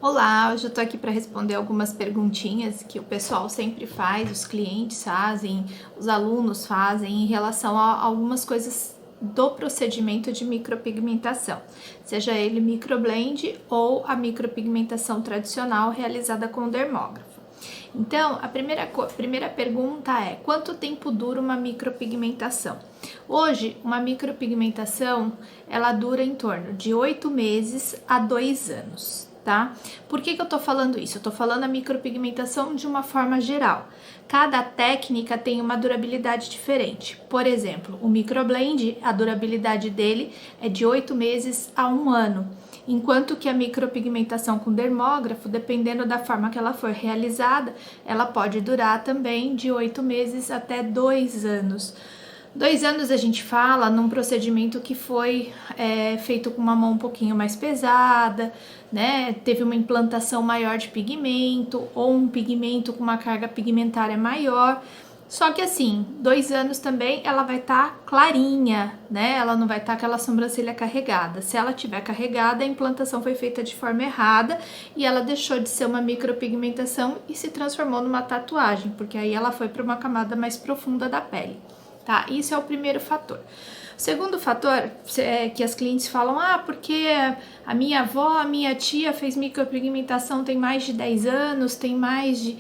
Olá, hoje eu tô aqui para responder algumas perguntinhas que o pessoal sempre faz, os clientes fazem, os alunos fazem em relação a algumas coisas do procedimento de micropigmentação, seja ele microblend ou a micropigmentação tradicional realizada com o dermógrafo. Então, a primeira pergunta é: quanto tempo dura uma micropigmentação? Hoje, uma micropigmentação, ela dura em torno de 8 meses a 2 anos, tá? Por que eu tô falando isso? Eu tô falando a micropigmentação de uma forma geral. Cada técnica tem uma durabilidade diferente. Por exemplo, o microblend, a durabilidade dele é de 8 meses a 1 ano. Enquanto que a micropigmentação com dermógrafo, dependendo da forma que ela for realizada, ela pode durar também de 8 meses até 2 anos. 2 anos a gente fala num procedimento que foi feito com uma mão um pouquinho mais pesada, né? Teve uma implantação maior de pigmento ou um pigmento com uma carga pigmentária maior. Só que assim, 2 anos também ela vai estar clarinha, né? Ela não vai estar aquela sobrancelha carregada. Se ela tiver carregada, a implantação foi feita de forma errada e ela deixou de ser uma micropigmentação e se transformou numa tatuagem, porque aí ela foi para uma camada mais profunda da pele, tá? Isso é o primeiro fator. O segundo fator é que as clientes falam: porque a minha avó, a minha tia fez micropigmentação tem mais de 10 anos, tem mais de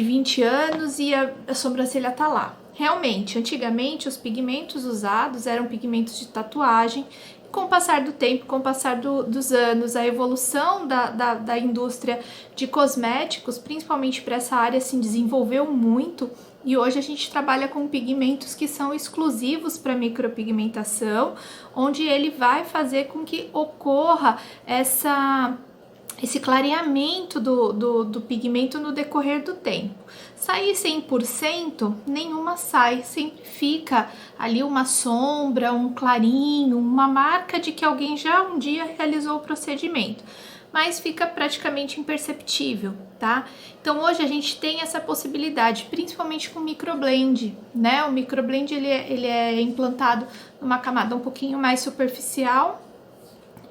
20 anos e a sobrancelha tá lá. Realmente, antigamente os pigmentos usados eram pigmentos de tatuagem. Com o passar do tempo, com o passar dos anos, a evolução da indústria de cosméticos, principalmente para essa área, se desenvolveu muito. E hoje a gente trabalha com pigmentos que são exclusivos para micropigmentação, onde ele vai fazer com que ocorra esse clareamento do pigmento no decorrer do tempo. Sair 100%, nenhuma sai, sempre fica ali uma sombra, um clarinho, uma marca de que alguém já um dia realizou o procedimento, mas fica praticamente imperceptível, tá? Então hoje a gente tem essa possibilidade, principalmente com o microblend, né? O microblend ele é implantado numa camada um pouquinho mais superficial,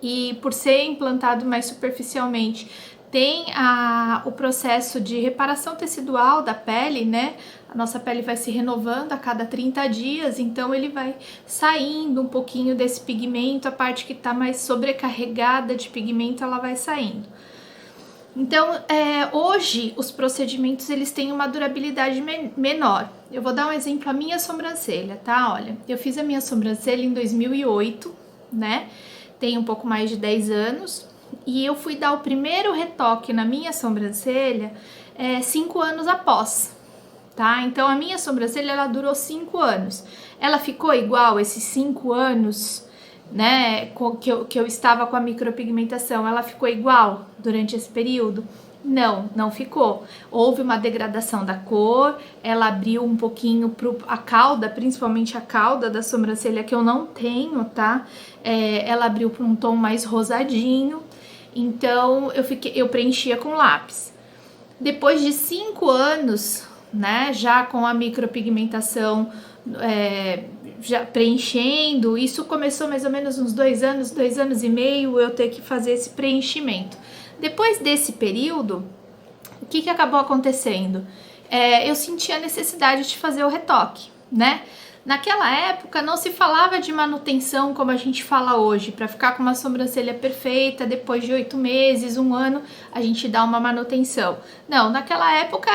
e por ser implantado mais superficialmente, tem o processo de reparação tecidual da pele, né? A nossa pele vai se renovando a cada 30 dias, então ele vai saindo um pouquinho desse pigmento, a parte que está mais sobrecarregada de pigmento, ela vai saindo. Então, hoje, os procedimentos, eles têm uma durabilidade menor. Eu vou dar um exemplo, a minha sobrancelha, tá? Olha, eu fiz a minha sobrancelha em 2008, né? Tem um pouco mais de 10 anos, e eu fui dar o primeiro retoque na minha sobrancelha 5 anos após, tá? Então a minha sobrancelha, ela durou 5 anos. Ela ficou igual esses 5 anos, né, que eu estava com a micropigmentação, ela ficou igual durante esse período? Não ficou. Houve uma degradação da cor, ela abriu um pouquinho a cauda, principalmente a cauda da sobrancelha, que eu não tenho, tá? Ela abriu para um tom mais rosadinho, então eu preenchia com lápis. Depois de 5 anos, né, já com a micropigmentação já preenchendo, isso começou mais ou menos uns 2 anos e meio, eu ter que fazer esse preenchimento. Depois desse período, o que acabou acontecendo? Eu senti a necessidade de fazer o retoque, né? Naquela época não se falava de manutenção como a gente fala hoje, para ficar com uma sobrancelha perfeita, depois de 8 meses, 1 ano, a gente dá uma manutenção. Não, naquela época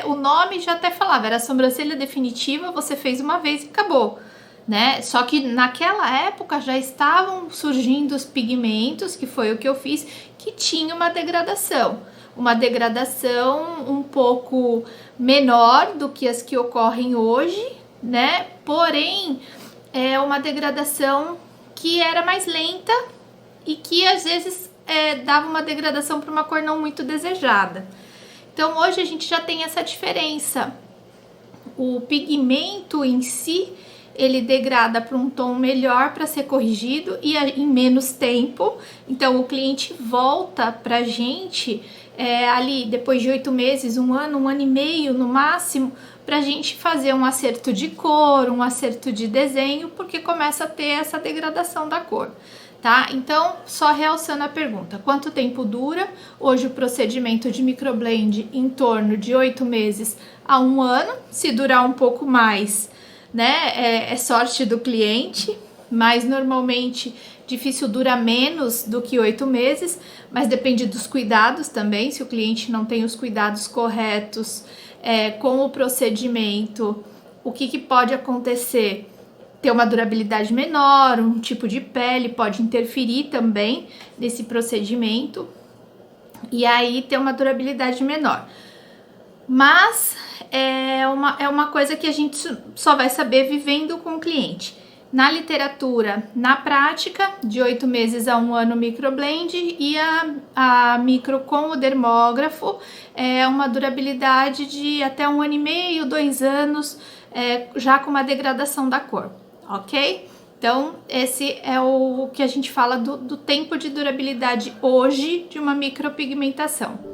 o nome já até falava, era sobrancelha definitiva, você fez uma vez e acabou, né? Só que naquela época já estavam surgindo os pigmentos, que foi o que eu fiz, que tinha uma degradação um pouco menor do que as que ocorrem hoje, né? Porém, é uma degradação que era mais lenta e que às vezes dava uma degradação para uma cor não muito desejada. Então hoje a gente já tem essa diferença. O pigmento em si, ele degrada para um tom melhor para ser corrigido e em menos tempo. Então o cliente volta para a gente ali depois de 8 meses, 1 ano e meio no máximo, para a gente fazer um acerto de cor, um acerto de desenho, porque começa a ter essa degradação da cor. tá? Então, só realçando a pergunta, quanto tempo dura? Hoje o procedimento de microblend em torno de 8 meses a 1 ano. Se durar um pouco mais, né, é sorte do cliente, mas normalmente difícil dura menos do que 8 meses, mas depende dos cuidados também. Se o cliente não tem os cuidados corretos com o procedimento, o que pode acontecer? Ter uma durabilidade menor, um tipo de pele pode interferir também nesse procedimento, e aí ter uma durabilidade menor. Mas é uma coisa que a gente só vai saber vivendo com o cliente. Na literatura, na prática, de 8 meses a 1 ano microblend, e a micro com o dermógrafo é uma durabilidade de até 1 ano e meio, 2 anos, já com uma degradação da cor, ok? Então, esse é o que a gente fala do tempo de durabilidade hoje de uma micropigmentação.